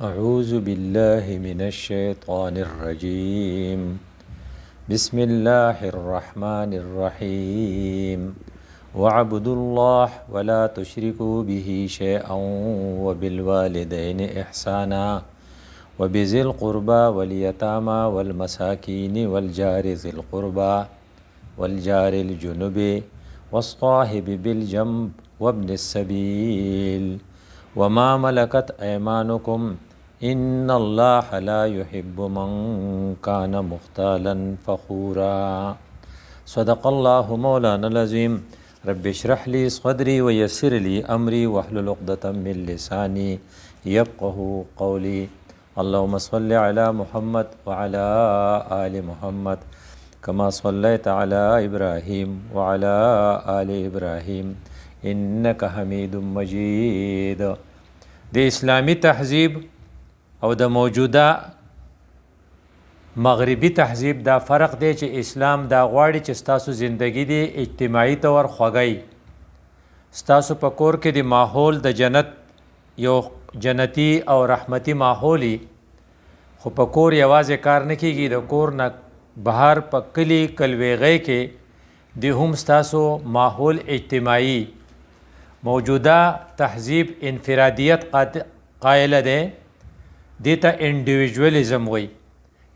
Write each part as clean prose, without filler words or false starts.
أعوذ بالله من الشيطان الرجيم بسم الله الرحمن الرحيم واعبدوا الله ولا تشركوا به شيئا وبالوالدين إحسانا وبذي القربى واليتامى والمساكين والجار ذي القربى والجار الجنب والصاحب بالجنب وابن السبيل وما ملكت أيمانكم إن الله لا يحب من كان مختالا فخورا صدق الله مولانا العظيم رب اشرح لي صدري ويسر لي أمري واحلل عقدة من لساني يفقه قولي اللهم صل على محمد وعلى آل محمد كما صليت على إبراهيم وعلى آل إبراهيم إنك حميد مجيد. د اسلامی تهذیب او د موجوده مغربي تهذیب دا فرق دی چې اسلام دا غواړي چې ستاسو زندگی دی اجتماعي طور خوږی، ستاسو په کور کې د ماحول د جنت یو جنتی او رحمتی ماحولی، خو په کور یوازې کار نه کیږي، د کور نه بهر په کلی کلویغی کې د هم ستاسو ماحول اجتماعي. موجوده تهذیب انفرادیت قائله ده، دیتا انډیویژوالزم وای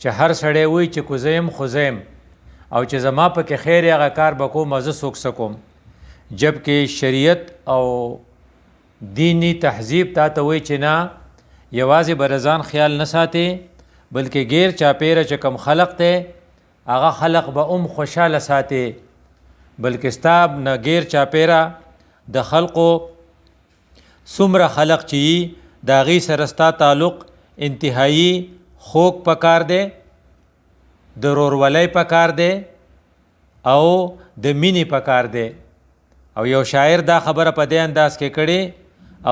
چې هر سړی وای چې کوزیم خوزیم او چې زما په کې خیر هغه کار بکو مزه سوک سکوم، جبکې شریعت او دینی تهذیب تا ته وای چې نه یوازې برزان خیال نه ساتي بلکې غیر چاپیره چې کم خلق ته هغه خلق به خوشاله ساتي، بلکې ستاب نه غیر چاپیره د خلقو څومره خلق چې دا غي سره ستا تعلق انتهایی خوک پکار دی، د رورولۍ پکار دی او د مینې پکار دی. او یو شاعر دا خبره په دې انداز کې کړي،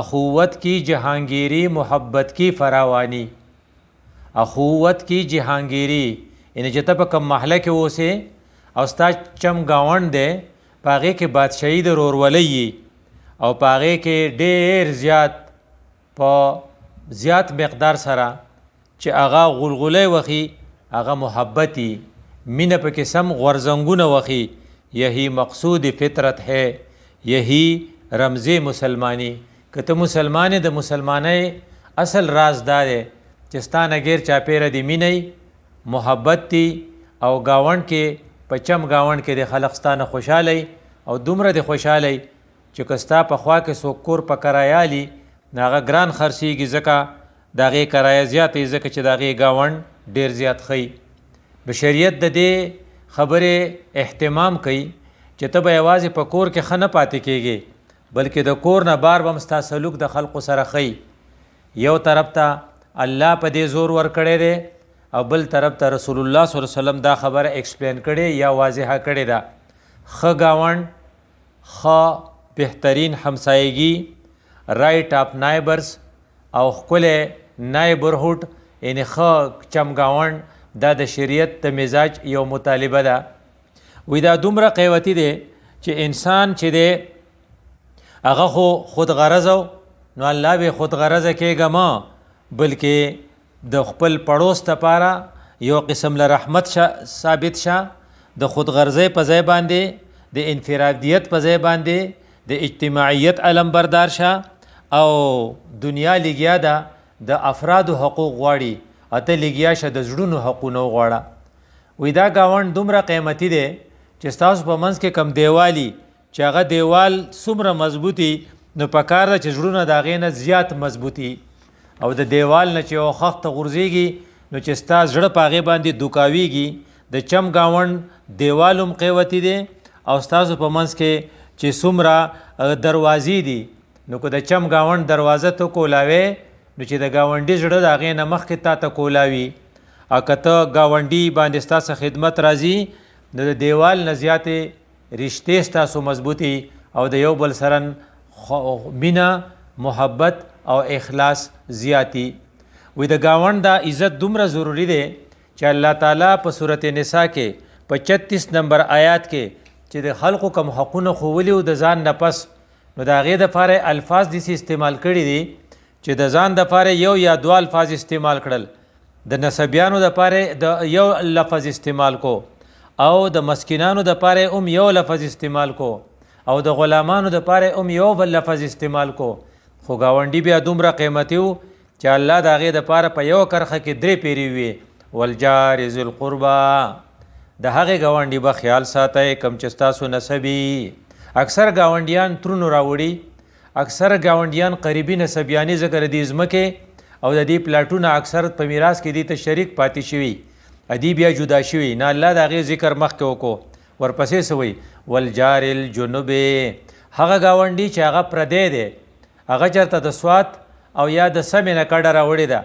اخوت کی جهانگیری محبت کی فراوانی، اخوت کی جهانگیری یعنی چې ته په کوم محله کې اوسې او ستا چم گاوند دی پاغې کې بادشاہي د رورولۍ او پاغې کې ډېر زیات مقدار سره چې هغه غلغله وخی هغه محبتي مینه پکې سم غورزنګونه وخی، یہی مقصود فطرت ہے یہی رمز مسلمانی. که ته مسلمان د مسلمانۍ اصل رازدار چې ستا نه غیر چاپیره د مینې محبت دی او گاوند کې پچم گاوند کې د خلق ستانه خوشاله او دومره د خوشاله چې کستا په خوا کې څوک کور په کرایالي هغه ګران خرڅېږي ځکه د هغې کرایه زیاتې ځکه چې د هغې ګاونډ ډېر زیات ښي. بشریت د دې خبرې اهتمام کوي چې ته به یوازې په کور کې ښه نه پاتې کېږې بلکې د کور نه بار به هم ستا سلوک د خلقو سره ښي. یو طرف ته الله په دې زور ورکړی دی او بل طرف ته رسول الله صلی الله علیه وسلم دا خبره ایکسپلین کړې یا واضحه کړې ده. ښه ګاونډ، ښه بهترین همسایګي، رایټ اپ نایبرز او ښکلی نایبرهوډ یعنی ښه چمګاوند دا د شریعت د مزاج یو مطالبه ده. وی دا دومره قیمتي دی چې انسان چې دی هغه خو خود غرضه نو الله به خود غرضه کېږه ما بلکې د خپل پړوس لپاره یو قسم له رحمت ثابت شه، د خود غرضۍ په ځای باندې د انفرادیت په ځای باندې د اجتماعیت علم بردار شه او دنیا لګیا ده د افرادو حقوق غواړي، اته لګیا شه د زړونو حقونه غواړه. وی دا گاوند دومره قیمتي دی چې ستاسو په منځ کې کم دیوالی چې هغه دیوال څومره مضبوطي نو پکار ده چې زړونه د هغې نه زیات مضبوطي او د دیوال نه چې یو خښته غورځېږي نو چې ستا زړه په هغې باندې دوکاویږي. د چم گاوند دیوال هم قیمتي دی او ستاسو په منځ کې چې څومره دروازې دي نو که د چم گاوند دروازه ته کولاوې نو چې د گاونډي زړه د هغې نه مخکې تا ته کولاوي، او که ته گاونډي باندې ستاسو خدمت راځي نو د دیوال نه زیاتې رشتې ستاسو مضبوطي او د یو بل سره مینه محبت او اخلاص زیاتی. وی د گاوند دا عزت دومره ضروری دی چې الله تعالی په سورت نساء کې په 36 نمبر آیات کې چې د خلقو کم حقونه خوولي او د ځان نه پس نو د هغې دپاره الفاظ داسې استعمال کړي دي چې د ځان دپاره یو یا دوه الفاظ استعمال کړل، د نسبیانو دپاره د یو لفظ استعمال کو، او د مسکینانو دپاره هم یو لفظ استعمال کو، او د غلامانو دپاره هم یو بل لفظ استعمال کو. خو ګاونډي بیا دومره قیمتي و چې الله د هغې دپاره په یو کرښه کې 3 پیرې وي. والجار ذی القربا، د هغې ګاونډي به خیال ساتئ کوم چې ستاسو نسبي. اکثر ګاونډیان ترونو راوړي، اکثر ګاونډیان قریبي نسبیانې ځکه د دې ځمکې او د دې پلاټونه اکثر په میراث کې دې ته شریک پاتې شوي، ادي بیا جدا شوي. نه الله د هغې ذکر مخکې وکړو، ورپسې څه وایي والجار الجنوب، هغه ګاونډي چې هغه پردی دی، هغه چېرته د سوات او یا د سمې نه کډه راوړې ده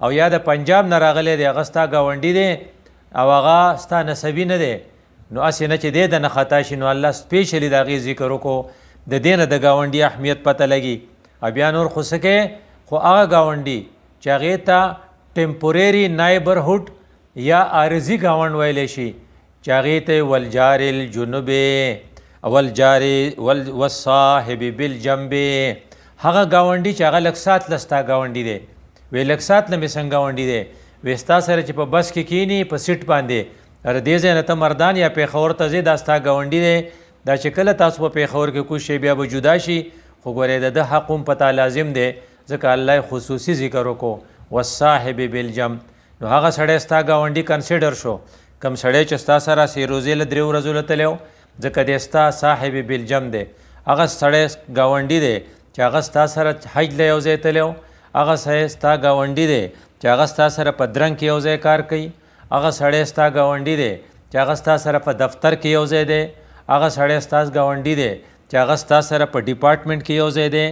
او یا د پنجاب نه راغلی دی، هغه ستا ګاونډي دی او هغه ستا نسبي نه دی، نو هسې نه چې دی د نه خطا شي، نو الله سپیشلی د هغې ذکر وکړو. د دې نه د ګاونډي اهمیت پته لګي. او بیا نور خو څه کوې، خو هغه ګاونډي چې هغې ته ټمپورري نایبرهوډ یا عارضي ګاونډ ویلی شي، چې هغې ته والجار الجنوب والجار والصاحب بالجنب، هغه ګاونډي چې هغه لږ سات لستا ګاونډي دی. وی لږ سات نه مې څنګه ګاونډي دی، وی ستا سره چې په بس کې کینی په سیټ باندې ر دې ځای نه ته مردان یا پېښور ته ځې، دا ستا ګاونډي دی. دا چې کله تاسو په پېښور کې کوم شی بیا به جدا شي، خو ګورې د ده حق هم پته لازم دی، ځکه الله خصوصي ذکر وکړو والصاحب بالجنب. نو هغه سړی ستا ګاونډي کنسیډر شو، کم سړی چې ستا سره سیروزې له 3 ورځو له تللی و، ځکه دی ستا صاحب بالجنب دی. هغه سړی ګاونډي دی چې هغه ستا سره حج له یو ځای تللی و، هغه سړی ستا ګاونډي دی چې هغه ستا سره په درنګ کې یو ځای کار کوي، هغه سړی ستا ګاونډي دی چې هغه ستا سره په دفتر کې یو ځای دی، هغه سړی ستا ګاونډي دی چې هغه ستا سره په ډپارټمنټ کې یو ځای دی،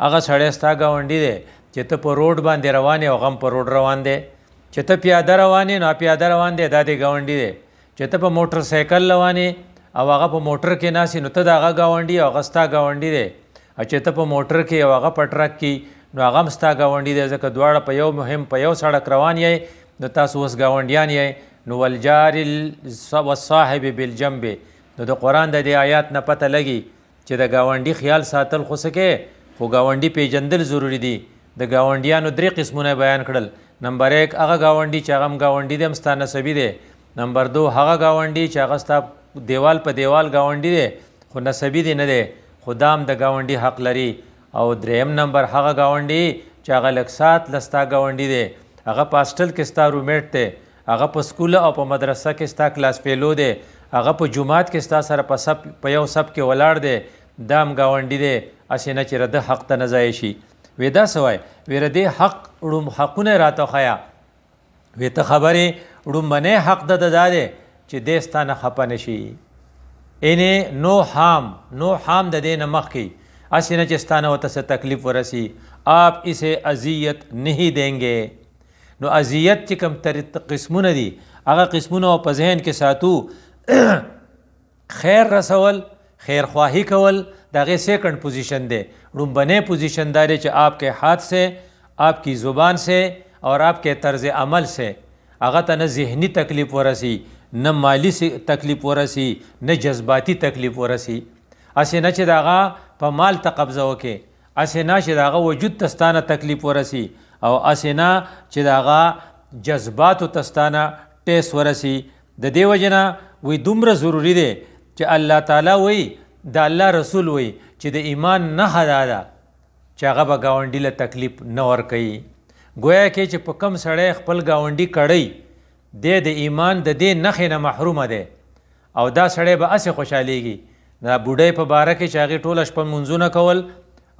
هغه سړی ستا ګاونډي دی چې ته په روډ باندې روان یې او غم په روډ روان دی، چې ته پیاده روان یې نو پیاده روان دی، دا دی ګاونډي دی. چې ته په موټر سایکل روان یې او هغه په موټر کې ناست نو ته د هغه ګاونډي او هغه ستا ګاونډي دی. او چې ته په موټر کې او هغه په ټرک کې نو هغه هم ستا ګاونډي دی، ځکه دواړه په یو مهم په یو سړک روان یې، نو تاسو اوس ګاونډیان یې. نو والجار والصاحب بالجنب، نو د قرآن د دې آیات نه پته لګي چې د ګاونډي خیال ساتل خو څه کې، خو ګاونډي پیژندل ضروري دي. د ګاونډیانو 3 قسمونه بیان کړل. نمبر 1 هغه ګاونډي چې هغه هم ګاونډي دی هم ستا نسبي دی. نمبر 2 هغه ګاونډي چې هغه ستا دیوال په دیوال ګاونډي دی خو نسبي دی نه دی، خو دا هم د ګاونډي حق لري. او 3م نمبر هغه ګاونډي چې هغه لږ سات لستا ګاونډي دی، هغه په هاسټل کې ستا رومیټ دی، هغه په سکول او په مدرسه کې ستا کلاس فیلو دی، هغه په جومات کې ستا سره په یو صف کې ولاړ دی، دا هم ګاونډي دی. هسې نه چې رده حق ته نه ضایع شي. وی دا څه وایي، وی ردې حقونه یې راته ښیه. وی ته خبرې ړومبنی حق د ده دا دی چې دی ستا نه خفه نه شي، انې نو حام د دې نه مخکې، هسې نه چې ستا نه ورته څه تکلیف ورسي. آپ اسے اذیت نہیں دیں گے. نو اذیت چې کوم قسمونه دي هغه قسمونه په ذهن کې ساتو. خیر رسول، خیر خواهی کول د هغې 2nd پوزیشن دی. ړومبنی پوزیشن دا دی چې آپ کے ہاتھ سے، آپ کی زبان سے اور آپ کے طرز عمل سے هغه ته نه ذهنی تکلیف ورسي، نه مالی تکلیف ورسي، نه جذباتی تکلیف ورسي. هسې نه چې د هغه په مال ته قبضه وکړې، هسې نه چې د هغه وجود ته ستانه تکلیف ورسي، او هسې نه چې د هغه جذباتو ته ستانه ټیس ورسي. د دې وجې نه وی دومره ضروري دی چې الله تعالی وی، د الله رسول وی چې د ایمان نښه دا ده چې هغه به ګاونډي له تکلیف نه ورکوي. گویا کې چې په کم سړی خپل ګاونډي کړی دی د ایمان د دې نښې نه محرومه دی، او دا سړی به هسې خوشحالیږي. دا بوډۍ په باره کې چې هغې ټوله شپه لمونځونه کول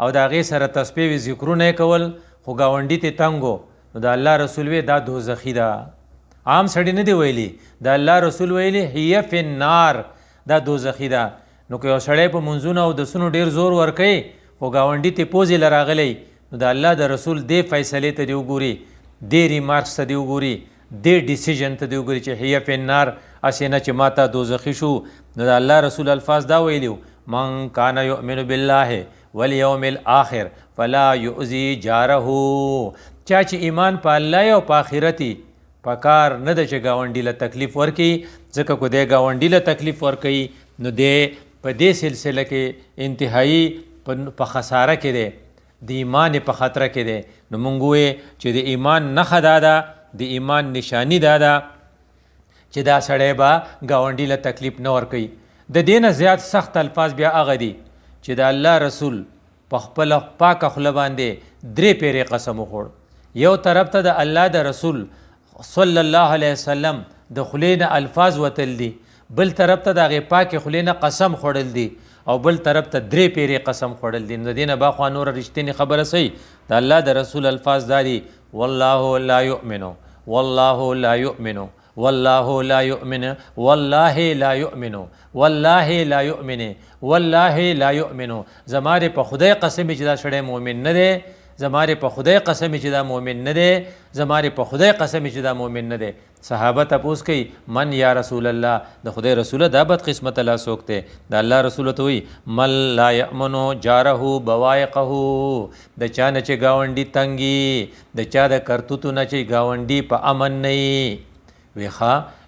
او د هغې سره تسبیح وي ذکرونه یې کول، خو ګاونډي ته تنګ و، نو د الله رسول وی دا دوزخي ده. عام سړی نه دی ویلي، د الله رسول ویلي هي فی النار، دا دوزخي ده. نو که یو سړی په منځونو او دسونو ډېر زور ورکوي خو ګاونډي ته پوزې له راغلی، نو د الله د رسول دې فیصلې ته دې وګوري، دې ریمارکس ته دې وګوري، دې ډیسیژن ته دې وګوري چې هي فی النار، هسې نه چې ما ته دوزخي شو. نو د الله رسول الفاظ دا ویلي من کان یؤمن بالله والیوم الاخر فلا یؤذی جاره. چا چې ایمان په الله او په آخرتي پکار نه ده چې ګاونډي له تکلیف ورکړي، ځکه کو دی ګاونډي له تکلیف ورکوي نو دی په دې سلسله کې انتهایی په خساره کې دی. د ایمان په خطره کې دی. نو مونږ ووایو چې د ایمان نښه دا ده، د ایمان نشانی دا ده چې دا سړی به ګاونډي له تکلیف نه ورکوي. د دې نه زیات سخت الفاظ بیا هغه دي چې د الله رسول په خپله پاکه خوله باندې 3 پیرې قسم وخوړ. یو طرف ته د الله د رسول صلی الله علیه وسلم د خولې نه الفاظ وتل دي، بل طرف ته د هغې پاکې خولې نه قسم خوړل دي، او بل طرف ته 3 پیرې قسم خوړل دي. نو د دې نه باخوا نوره رښتینې خبره صحیح د الله د رسول الفاظ دا دي: والله لا یؤمنو، والله لا یؤمنو، والله لا یؤمن، والله لا یؤمنو، والله لا یؤمن، والله لا یؤمنو. زماره په خدای قسم چې دا سړی مؤمن نه دی، زماره په خدای قسم چې دا مؤمن نه دی، زماره په خدای قسم چې دا مؤمن نه دی. صحابه تپوس کوي من یا رسول الله، د خدای رسول دا بد قسمت الله څوک دی؟ د الله رسول ته وایي من لا یأمنو جاره بوایقه، د چا نه چې ګاونډي تنګي، د چا د کرتوتو نه چې ګاونډي په امن نه وي. وی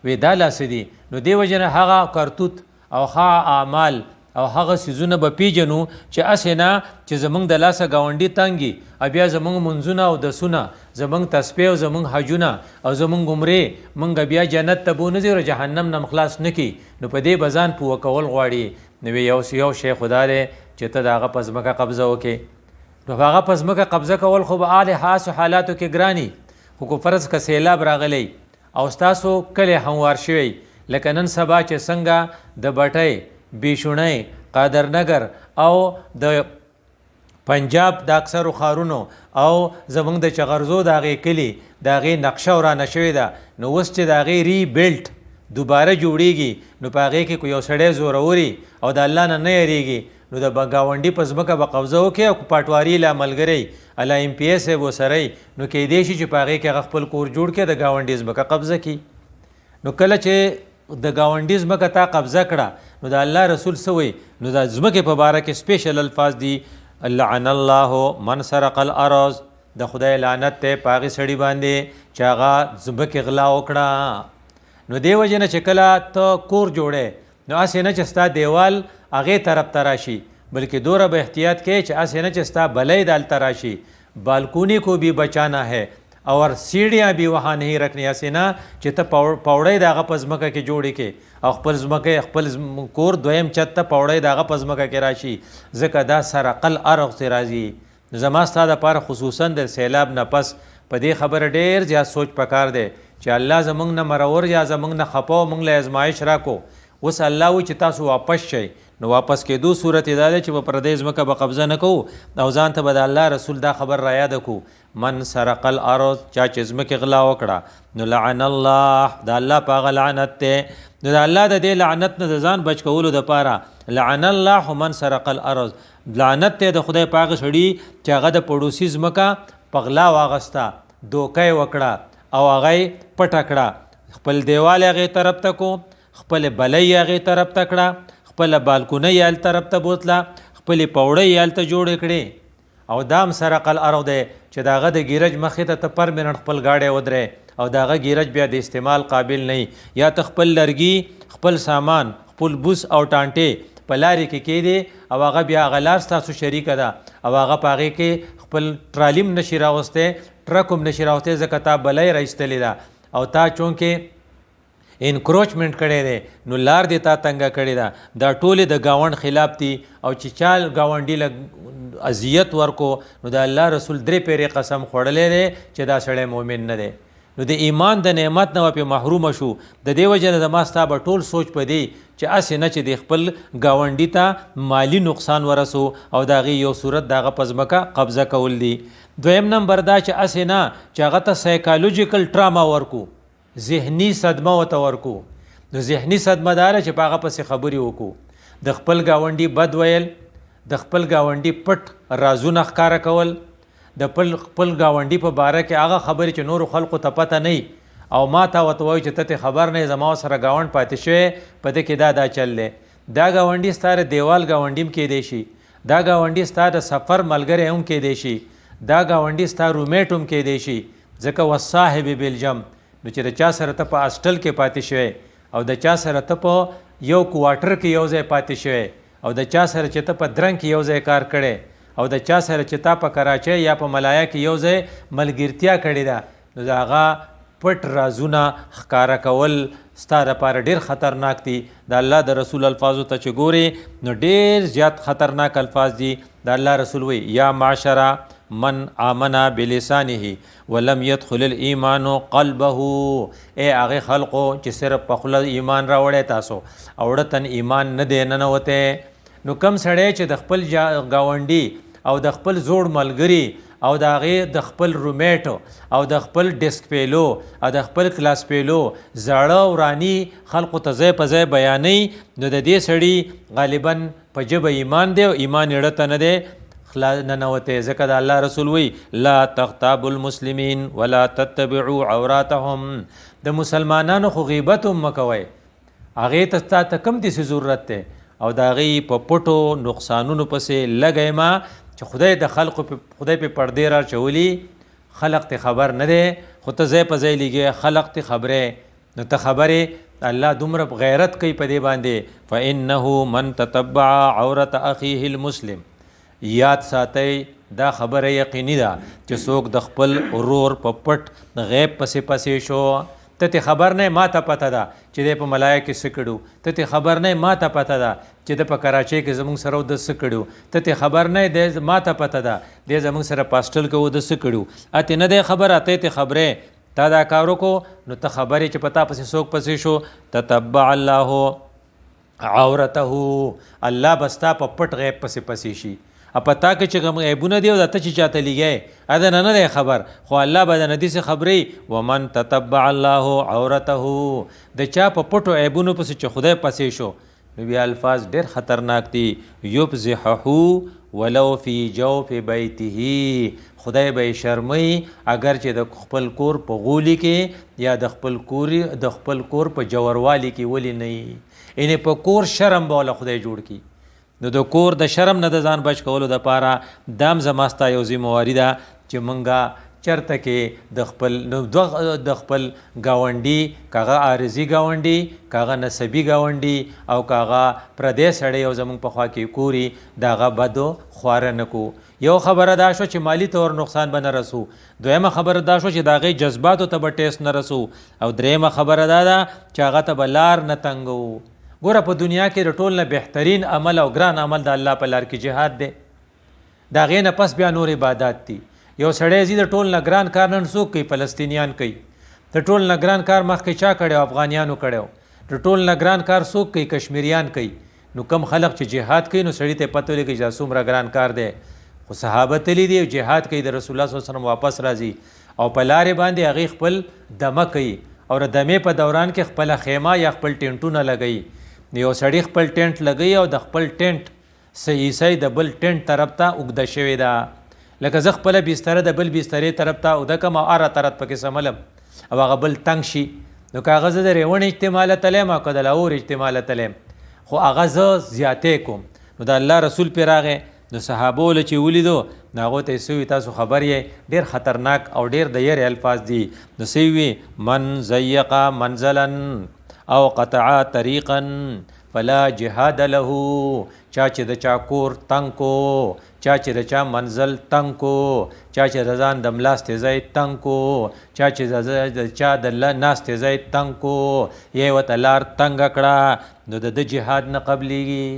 وی دا لاس دي. نو دی وجه نه هغه کرتوت او هغه اعمال او هغه سیزونه به پیژنو چې اسې نه چې زمونږ د لاسه ګاونډي تنګي، بیا زمونږ منځونه او دسونه، زمونږ تسبیح او زمونږ حجونه او زمونږ عمرې مونږ بیا جنت ته بونځي او جهنم نه خلاص نه کي. نو په دې بزان پوه کول غواړي. نو یو شی خدا دی چې ته د هغه په ځمکه قبضه وکې. نو په هغه په ځمکه قبضه کول خو به حال خاصو حالاتو کې ګراني، خو که فرض که سیلاب راغلی او ستاسو کلی هموار شوی، لکه نن سبا چې څنګه د بټۍ، بیشونی، قادرنګر او د پنجاب د اکثرو ښارونو او زمونږ د چغرزو د هغې کلي د هغې نقشه ورانه شوې ده، نو اوس چې د هغې ری بیلټ دوباره جوړیږي، نو په هغې کې یو سړی زوروري او د الله نه یریږي، نو د ګاونډي په ځمکه به قبضه وکړي او پاټواري له ملګری الله ایم پی ایس صاحب ورسره نو کیدای شي چې په هغې کې هغه خپل کور جوړ کړي، د ګاونډي ځمکه قبضه کړي. نو کله چې د ګاونډي ځمکه تا قبضه کړه، نو د الله رسول څه وایي؟ نو د ځمکې په باره کې سپیشل الفاظ دي: لعن الله من سرق الارض، د خدای لعنت دی په هغې سړي باندې چې هغه ځمکې غلا وکړه. نو دې وجې نه چې کله ته کور جوړې، نو هسې نه چې ستا دیوال هغې طرف ته راشي، بلکې دوره به احتیاط کې چې هسې نه چې ستا بلی دالته راشي. بالکونی کو بھی بچانا ہے اور سیڑیاں بھی وہاں نہیں رکھنی، هسې نه چې ته پوړی د هغه په ځمکه کې جوړې کې او خپل کور دویم چت ته پوړی د هغه په ځمکه کې راشي، ځکه دا سرق الارض ته راځي. زما ستا دپاره خصوصا د سیلاب نه پس په دې خبره ډېر زیات سوچ پکار دی چې الله زمونږ نه مرور یا زمونږ نه خفه او موږ له ازمایش راکو. اوس الله وایي چې تاسو واپس شئ، نو واپس کېدو صورت دا دی چې په پردی ځمکه به قبضه نه کوو او ځان ته به د الله رسول دا خبر را یاده کړو: من سرق الارض، چا چې ځمکې غلا وکړه، نو لعن الله، د الله په هغه لعنت دی. نو د الله د دې لعنت نه د ځان بچ کولو دپاره لعن الله من سرق الارض، لعنت دی د خدای په هغه سړي چې هغه د پړوسي ځمکه په غلا واغسته، دوکه یې وکړه او هغه یې پټه کړه، خپل دیوال یې هغې طرف ته کو، خپل بلی یې هغې طرف ته کړه، خپل بالکونه یې هلته طرف ته بوتله، خپلې پوړۍ یې هلته جوړې کړې. او دام سرق الارض دی چې د هغه د ګیرج مخې ته ته پرمننټ خپل ګاډی ودرې او د هغه ګیرج بیا د استعمال قابل نه، یا ته خپل لرګي، خپل سامان، خپل بوس او ټانټې په لارې کې کېدې او هغه بیا هغه لار ستاسو شریکه ده او هغه په هغې کې خپل ټرالیم نشي راوستی، ټرک هم نشي راوستی، ځکه تا بلی راایستلې ده او تا چونکې انکروچمنٹ کړی دی، نو لار دې تا تنګه کړې ده. دا ټولې د ګاونډ خلاف دي. او چې چا ګاونډي له اذیت ورکو، نو د الله رسول 3 پیرې قسم خوړلی دی چې دا سړی مؤمن نه دی. نو د ایمان د نعمت نه پې محرومه شو. د دې وجه نه زما ستا به ټول سوچ په دی چې هسې نه چې د خپل ګاونډي ته مالی نقصان ورسو او د هغې یو صورت د هغه په ځمکه قبضه کول دي. دویم نمبر دا چې هسې نه چې هغه ته سایکالوجیکل ټراما ورکو، ذهني صدمه ورته ورکو. نو ذهني صدمه دا ده چې په هغه پسې خبرې وکړو، د خپل ګاونډي بد ویل، د خپل ګاونډي پټ رازونه ښکاره کول، د خپل ګاونډي په باره کې هغه خبرې چې نورو خلقو ته پته نه او ما ته ورته وایي چې ته خبر نه یې، زما سره ګاونډ پاتې شوی، په دې کې دا چل دی. دا ګاونډي ستا د دیوال ګاونډي هم کیدی شي، دا ګاونډي ستا د سفر ملګری هم کیدی شي، دا ګاونډي ستا رومیټ هم کیدی شي، ځکه والصاحب بالجنب. نو چې د چا سره ته په هاسټل کې پاتې شوی او د چا سره ته په یو کوارټر کې یو ځای پاتې شوی او د چا سره چې ته په درنګ کې یو ځای کار کړی او د چا سره چې تا په کراچۍ یا په ملایا کې یو ځای ملګرتیا کړې ده نو د هغه پټ رازونه ښکاره کول ستا دپاره ډېر خطرناک دي. د الله د رسول الفاظو ته چې ګورې نو ډېر زیات خطرناک الفاظ دي. د الله رسول وی یا معشره من آمنا بلسانه ولم يدخل الايمان قلبه، اے هغه خلقو چې صرف په خوله ایمان راوړی تاسو او ورته ایمان نه دی ننوتی. نو کم سړی چې د خپل ګاونډي او د خپل زوړ ملګري او د هغې د خپل رومیټ او د خپل ډیسک پیلو او د خپل کلاس پیلو زاړه ورانی خلقو ته ځای په ځای بیانوي نو د دې سړي غالبا په ژبه ایمان دی او ایمان یې ړته نه دی ننوتی. ځکه د الله رسول وی لا تغتابوا المسلمین ولا تتبعوا عوراتهم، د مسلمانانو خو غیبت هم مه کوئ، هغې ته ته کوم داسې ضرورت دی او د هغې په پټو نقصانونو پسې لګئ ما چې خدای د خلقو خدای په پردې را چولی، خلق ته خبر نه دی خو ته ځای په ځای لګې خلق ته خبرې نو ته خبرې الله دومره غیرت کوي په دې باندې. فإنه من تتبع عورت اخیه المسلم، یاد ساتئ دا خبره یقیني ده چې څوک د خپل ورور په پټ غیب پسې شو، ته خبر نه ما ته پته ده چې د په ملایا کې څه کړو، ته خبر نه ما ته پته ده چې د په کراچۍ کې زموږ سره د څه کړو، ته خبر نه د ما ته پته ده د زموږ سره پاسټل کې د څه کړو، اته نه دی خبره ته خبره تا دا کار وکړو نو ته خبرې چې پتا پسې څوک پسې شو تتبع الله عورته، الله بستا په پټ غیب پسې شي. پتا که چې کوم عیبونه دی او د ته چې چاته لګی اده نه دی خبر خو الله به د ندي څه خبرې. ومن تتبع الله عورته، د چا په پټو عیبونو پسې چې خدای پسې شو نو بیا الفاظ ډېر خطرناک دي. یبزحه ولو فی جوف بیته، خدای به شرمي اگر چې د خپل کور په غولي کې یا د خپل کور په جوروالي کې ولی نه وي، یعنې په کور شرم به وله خدای جوړ کړي. نو د کور د شرم نه د ځان بچ کولو دپاره دام زما ستا یو ذمواري ده چې مونږه چرته کې د خپل ګاونډي کاغه عارضي ګاونډي کاغه نسبي ګاونډي او کاغه پردی سړی او زمونږ په خوا کې کوري د هغه بدو خواره نه کو. یو خبره دا شو چې مالی طور نقصان به نه رسو، دویمه خبره دا شو چې د هغې جذباتو ته به ټیس نه رسو، او دریمه خبره دا ده چې هغه ته به لار نه تنګو. ګوره په دنیا کې د ټول نه بهترین عمل او ګران عمل د الله په لار کې جهاد دی، د هغې نه پس بیا نور عبادات دي. یو سړی ځي د ټول نه ګران کار نن څوک کوي؟ فلسطینیان کوي. د ټول نه ګران کار مخکې چا کړی؟ افغانیانو کړی. د ټول نه ګران کار څوک کوي؟ کشمیریان کوي. نو کم خلق چې جهاد کوي نو سړي ته پته لګي چې څومره ګران کار دی. خو صحابه تلي دي جهاد کوي، د رسول الله صلی الله علیه وسلم واپس راځي او په لارې باندې هغې خپل دمه کوي او د دمې په دوران کې خپله خیمه یا خپل ټینټونه لګوي. یو سړي خپل ټینټ لګوي او د خپل ټینټ حصه د بل ټینټ طرف ته اوږده شوې ده، لکه زه خپله بستره د بل بسترې طرف ته اوږده کړم او اره طرف پکې سملم او هغه بل تنګ شي نو که هغه زه د ریوڼ اجتماع تلم او که د لاهور اجتماع تلم خو هغه زه زیاتې کوم. نو د الله رسول پرې راغی نو صحابو له چې ولیدو نو هغو ته یې څه وي تاسو خبر یې ډېر خطرناک او ډېر د یرې الفاظ دي. نو څه وي من ضیق منزلا او قطع طریقا فلا جهاد له، چا چې د چا کور تنګ کو، چا چې د چا منزل تنګ کو، چا چې د ځان د ملاستې ځای تنګ کو، چا چې د چا د ناستې ځای تنګ کو، یې ورته لار تنګه کړه نو د ده جهاد نه قبلیږي.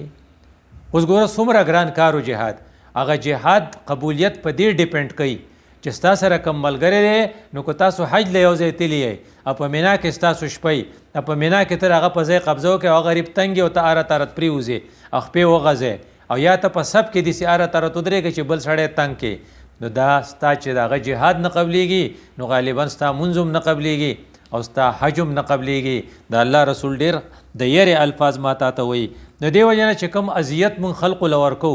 اوس ګوره څومره ګران کار و جهاد. هغه جهاد قبولیت په دې ډیپینډ کوي چې ستا سره کم ملګری دی نو که تاسو حج له یو ځای تللی یئ او په مینا کې ستاسو شپی او په مینا کې تر هغه په ځای قبضه وکړې او غریب تنګ او ته اره تارت پرېوځې او خپې وغځې او یا ته په سب کې داسې اره تارت ودرېږې چې بل سړی تنګ کې نو دا ستا چې د هغه جهاد نه قبلیږي نو غالبا ستا مونځ هم نه قبلیږي او ستا حج هم نه قبلیږي. د الله رسول ډېر د یرې الفاظ ما تا ته وایي. د دې وجه نه چې کوم اذیت مونږ خلقو له ورکو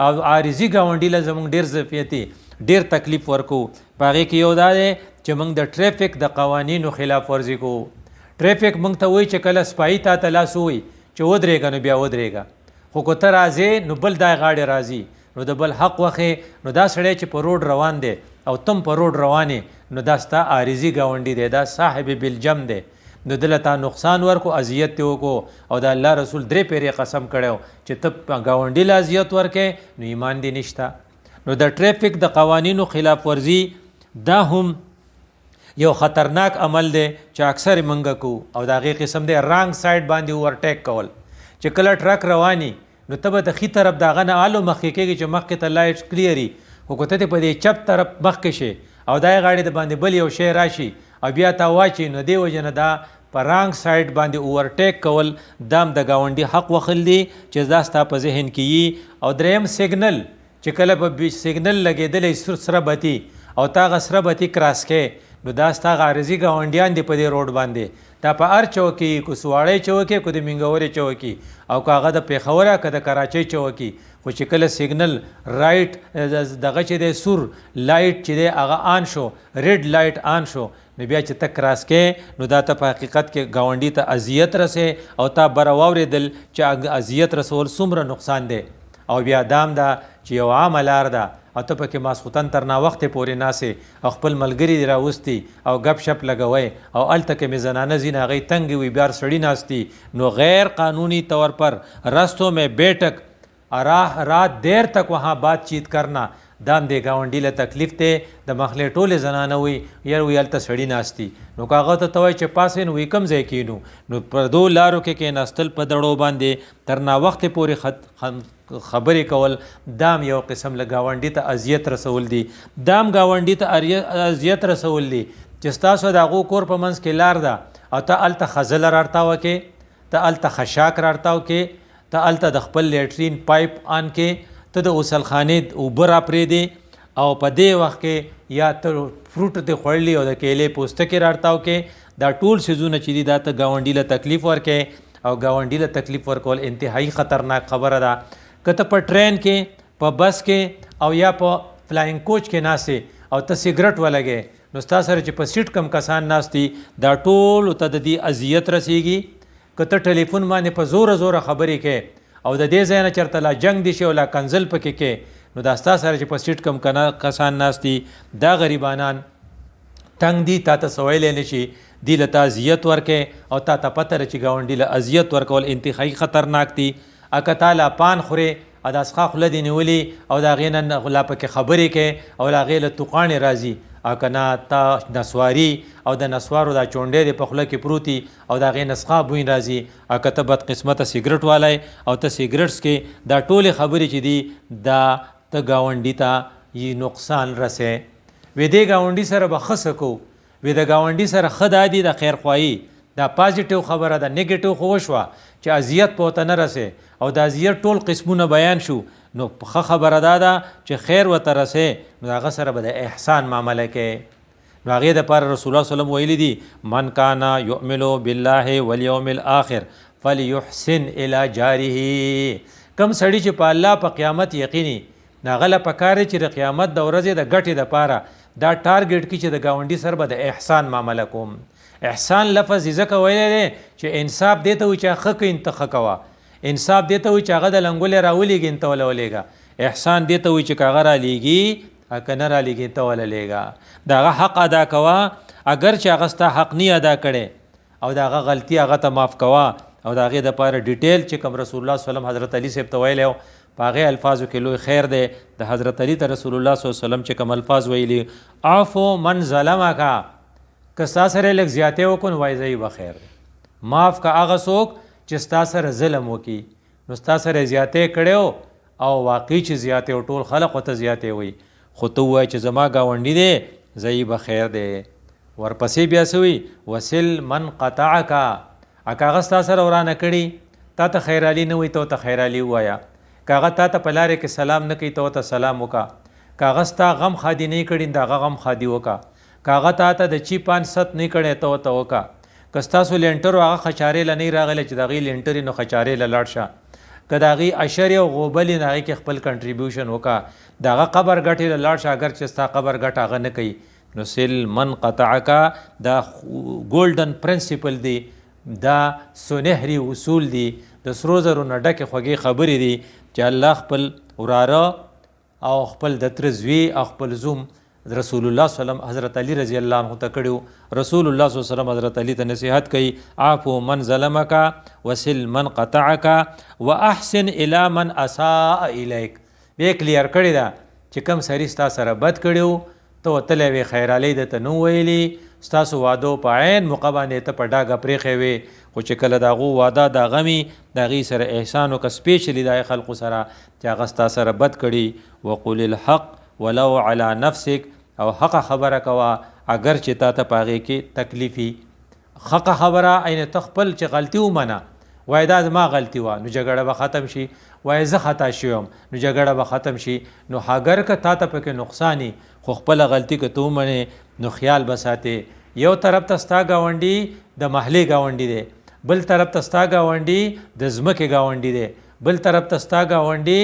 او عارضي ګاونډي له زمونږ ډېر ظرفیتي ډېر تکلیف ورکو، په هغې کې یو دا دی چې موږ د ټریفک د قوانینو خلاف ورزي کوو. ټریفک موږ ته وایي چې کله سپایي تا ته لاس ووایي چې ودرېږه نو بیا ودرېږه، خو که ته راځې نو بل دا غاړې راځي نو د بل حق وخې نو دا سړی چې په روډ روان دی او تم په روډ روانې نو دا ستا عارضي ګاونډي دی، دا صاحب بالجم دی، نو دله تا نقصان ورکو اذیت ته وکړو او د الله رسول 3 پیرې قسم کړی چې ته ګاونډي له اذیت ورکې نو ایمان دې نشته. نو د ټریفیک د قوانینو خلاف ورزي دا هم یو خطرناک عمل دی چې اکثر منګه کو او دا غي قسم دی رانګ سایډ باندې اورټیک کول چې کله ټرک رواني نو ته به د خي طرف دا غنه آلو مخکې کېږي چې مخکې ته لایټ کلیري خو که ته په دې چپ طرف مخکې شي او دا غاړې د باندې بل یو شی راشي او بیا تا واچي نو دی وجه نه دا په رانګ سایډ باندې اورټیک کول دام د گاونډي حق وخل دی چې دا ستا په ذهن کې او دریم سیګنل چې کله په سیګنل لګېدلی سره بتی او تا غ سره بتی کراس کې نو دا ستا غارزي ګاونډیان دی په دې روډ باندې دا په هر چوکي کو سواړی چوکي کو د منګورې چوکي او کاغه د پیښوره که د کراچۍ چوکي خو چې کله سیګنل رایټ دغه چې دی سور لایټ چې دی هغه آن شو ریډ لایټ آن شو نو بیا چې ته کراس کې نو دا ته په حقیقت کې ګاونډي ته اذیت رسې او تا بره واورېدل چې اذیت رسول څومره نقصان دی او بیا دام دا چې یو عامه لار ده او ته پکې ماسخوتن تر ناوختې پورې ناسې او خپل ملګري دې راوستي او گپ شپ لګوئ او هلته کې مې زنانه ځي نو هغوی تنګې وي بیا سړي ناستي نو غیر قانونی طور پر رستوں میں بیٹھک رات دیر تک وہاں بات چیت کرنا دام دی گاونډي له تکلیف ته د مخلې ټولې زنانه وي یار وی هلته سړي ناستي نو که هغه ته وایي چې پاسې نو وی کم ځای کینو نو پر دو لارو کې کېناستل په دړو باندې تر ناوختې پورې خبرې کول دام یو قسم له گاونډي ته اذیت رسول دي دام گاونډي ته اذیت رسول دي چې ستاسو د هغو کور په منځ کې لار ده او ته هلته خزله راړتاوه کې ته هلته خشاک راړتاو کې ته هلته د خپل لیټرین پایپ آن کې ته د غسلخانې اوبه راپرېږدې او په دې وخت کې یا ته فروټ دې خوړلي او د کیلې پوستکې راړتاو کې دا ټول څیزونه چې دي دا ته ګاونډي له تکلیف ورکې او ګاونډي له تکلیف ورکول انتهایی خطرناک خبره ده که ته په ټرین کې په بس کې او یا په فلاینګ کوچ کې ناستې او ته سیګرټ ولګې نو ستا سره چې په سیټ کم کسان ناستي دا ټول ته د دې اذیت رسیږي که ته ټلیفون باندې په زوره زوره خبرې کې او د دې ځای نه چېرته لا جنګ دي شي او لا کنزل پکې کې نو دا ستا سره چې په سیټ کم کسان ناستي دا غریبانان تنګ دي تا ته څه ویلی نه شي دي له تا اذیت ورکې او تا ته پته ده چې ګاونډي له اذیت ورکول انتهایي خطرناک دي که تا لا پان خورې او د اسخا خوله دې نیولي او د هغې نه لا پکې خبرې کې او له هغې له توقاڼې راځي او که نه تا نسواري او د نسوارو دا چونډې دې په خوله کې پروتي او د هغې نسخا بوی راځي او که ته بدقسمته سیګرټ والی او ته سیګرټس کې دا ټولې خبرې چې دي دا ته ګاونډي ته نقصان رسې وی دې ګاونډي سره به ښه څه کوو وی د ګاونډي سره ښه دا دي د خیرخواهي دا پازیټیو خبره ده نیګیټیو خو وشوه چې اذیت په ورته نه رسې او د اذیت ټول قسمونه بیان شو نو ښه خبره دا ده چې خیر ورته رسې نو د هغه سره به د احسان معامله کې نو هغې دپاره رسول الله صلی الله ویلي دي من کانا یؤمن بالله والیوم الاخر فلیحسن الی جاره کم سړي چې په الله په قیامت یقیني نو هغه له پکار دی چې د قیامت د ورځې د ګټې دپاره دا ټارګېټ کړي چې د ګاونډي سره به د احسان معامله کوم احسان لفظ ځکه ویلی دی چې انصاف دې ته وایي چې ښه کوي ته ښه کوه انصاف دې ته وایي چې هغه د لنګولې راولېږي ته وله ولېږه احسان دې ته وایي چې که هغه رالیږي که نه رالیږي ته وله لېږه د هغه حق ادا کوه اگر چې هغه ستا حق نی ادا کړی او د هغه غلطي هغه ته معاف کوه او د هغې دپاره ډیټیل چې کوم رسول الله صلی الله علیه وسلم حضرت علي صاحب ته ویلی په هغې الفاظو کې لوی خیر دی د حضرت علي ته رسول الله صلی الله علیه وسلم چې کوم الفاظ ویلي عفو من ظلمک که ستا سره لږ زیاتې وکړو نو وایي زه به خیر دی معاف که هغه څوک چې ستا سره ظلم وکړي نو ستا سره زیاتې کړی او واقعي چې زیاتې او ټول خلق ورته زیاتې وایي خو ته ووایه چې زما ګاونډي دی زه به خیر دی ورپسې بیا څه وایي وصل من قطعک که هغه ستا سره ورانه کړي تا ته خیرالي نه وایي ته ورته خیرالي ووایه که هغه تا ته په لارې کې سلام نه کوي ته ورته سلام وکړه که هغه ستا غم خادي نه کړي د هغه غم خادي وکړه که هغه تا ته د چی پان ست نه کړی ته ورته وکړه که ستاسو لینټر هغه خچارې له نه راغلی چې د هغې لینټر نو خچارې له لاړ شه که د هغې اشر او غوبلې د هغې کې خپل کنټریبیوشن وکړه د هغه قبر ګټې له لاړ شه اگر چې ستا قبر ګټه هغه نه کوي نو سل من قطعکا دا ګولډن پرنسپل دی دا سنهري اصول دي د سرو زرو نه ډکې خوږې خبرې دي چې الله خپل وراره او خپل د تره زوی او خپل زوم رسول الله صلی الله علیه وسلم حضرت علی رضی الله عنه ته کړیو رسول الله صلی الله علیه وسلم حضرت علی ته نصیحت کوي عفو من ظلمک وصل من قطعک واحسن الی من اساء الیک به کلیر کړی دا چې کم سړي ستا سره بد کړی ته وتلی وې خیرالۍ درته نه ویلي ستاسو وادو په عین موقع باندې ته په ډاګه پرېښی وې خو چې کله د هغو واده د هغه وي د هغې سره احسان وکړه سپیشلی د خلقو سره چې هغه ستا سره بد کړي وقل الحق ولو علی نفسک او حق خبره کوه اگر چې تا ته په هغې کې تکلیفي حق خبره عین ته خپل چې غلطي ومنه وای دا زما غلطي وه نو جګړه به ختم شي وای زه خطا شوم نو جګړه به ختم شي نو اگر که تا ته پکې نقصاني خو خپله غلطي که ته ومنې نو خیال به ساتې یو طرف ته ستا ګاونډي د محلې ګاونډي دی بل طرف ته ستا ګاونډي د ځمکې ګاونډي دی بل طرف ته ستا ګاونډي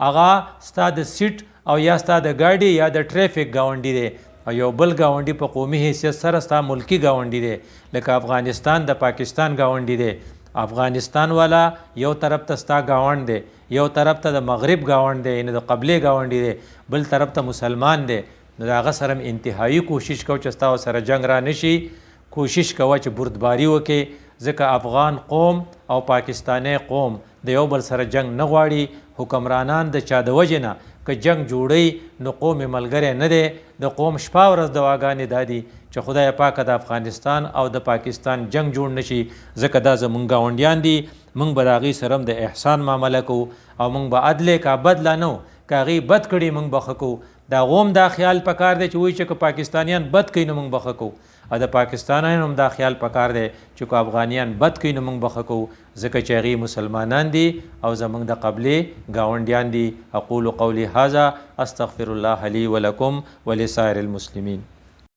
هغه ستا د سیټ او یا ستا د ګاډي یا د ټریفک ګاونډي دی او یو بل ګاونډي په قومي حیثیت سره ستا ملکی ګاونډي دی لکه افغانستان د پاکستان ګاونډي دی افغانستان والا یو طرف ته ستا ګاونډ دی یو طرف ته د مغرب ګاونډ دی یعنې د قبلې ګاونډي دی بل طرف ته مسلمان دی نو د هغه سره انتهایی کوشش کو چې ستا سره جنگ را نشي کوشش کوه چې بردباري وکې ځکه افغان قوم او پاکستانی قوم د یو بل سره جنگ نه غواړي حکمرانان د چا د وجې نه که جنگ جوړی نو قوم ملګری نه دی د قوم شپه ورځ دواګانې دا دي چې خدای پاکه د افغانستان او د پاکستان جنگ جوړ نشي ځکه دا زمونږ ګاونډیان دي موږ به د هغې سره هم د احسان معامله کوو او موږ به عدل کا بدله نه که هغې بد کړي موږ به ښه کوو د هغو هم دا خیال پکار دی چې وایي چې که پاکستانیان بد کوي نو موږ به ښه کوو او د پاکستانیانو هم دا خیال پکار دی چې که افغانیان بد کوي نو موږ به ښه کوو ځکه چې هغې مسلمانان دي او زموږ د قبلې ګاونډیان دي اقول قولي هذا استغفر الله لي ولکم ولسائر المسلمین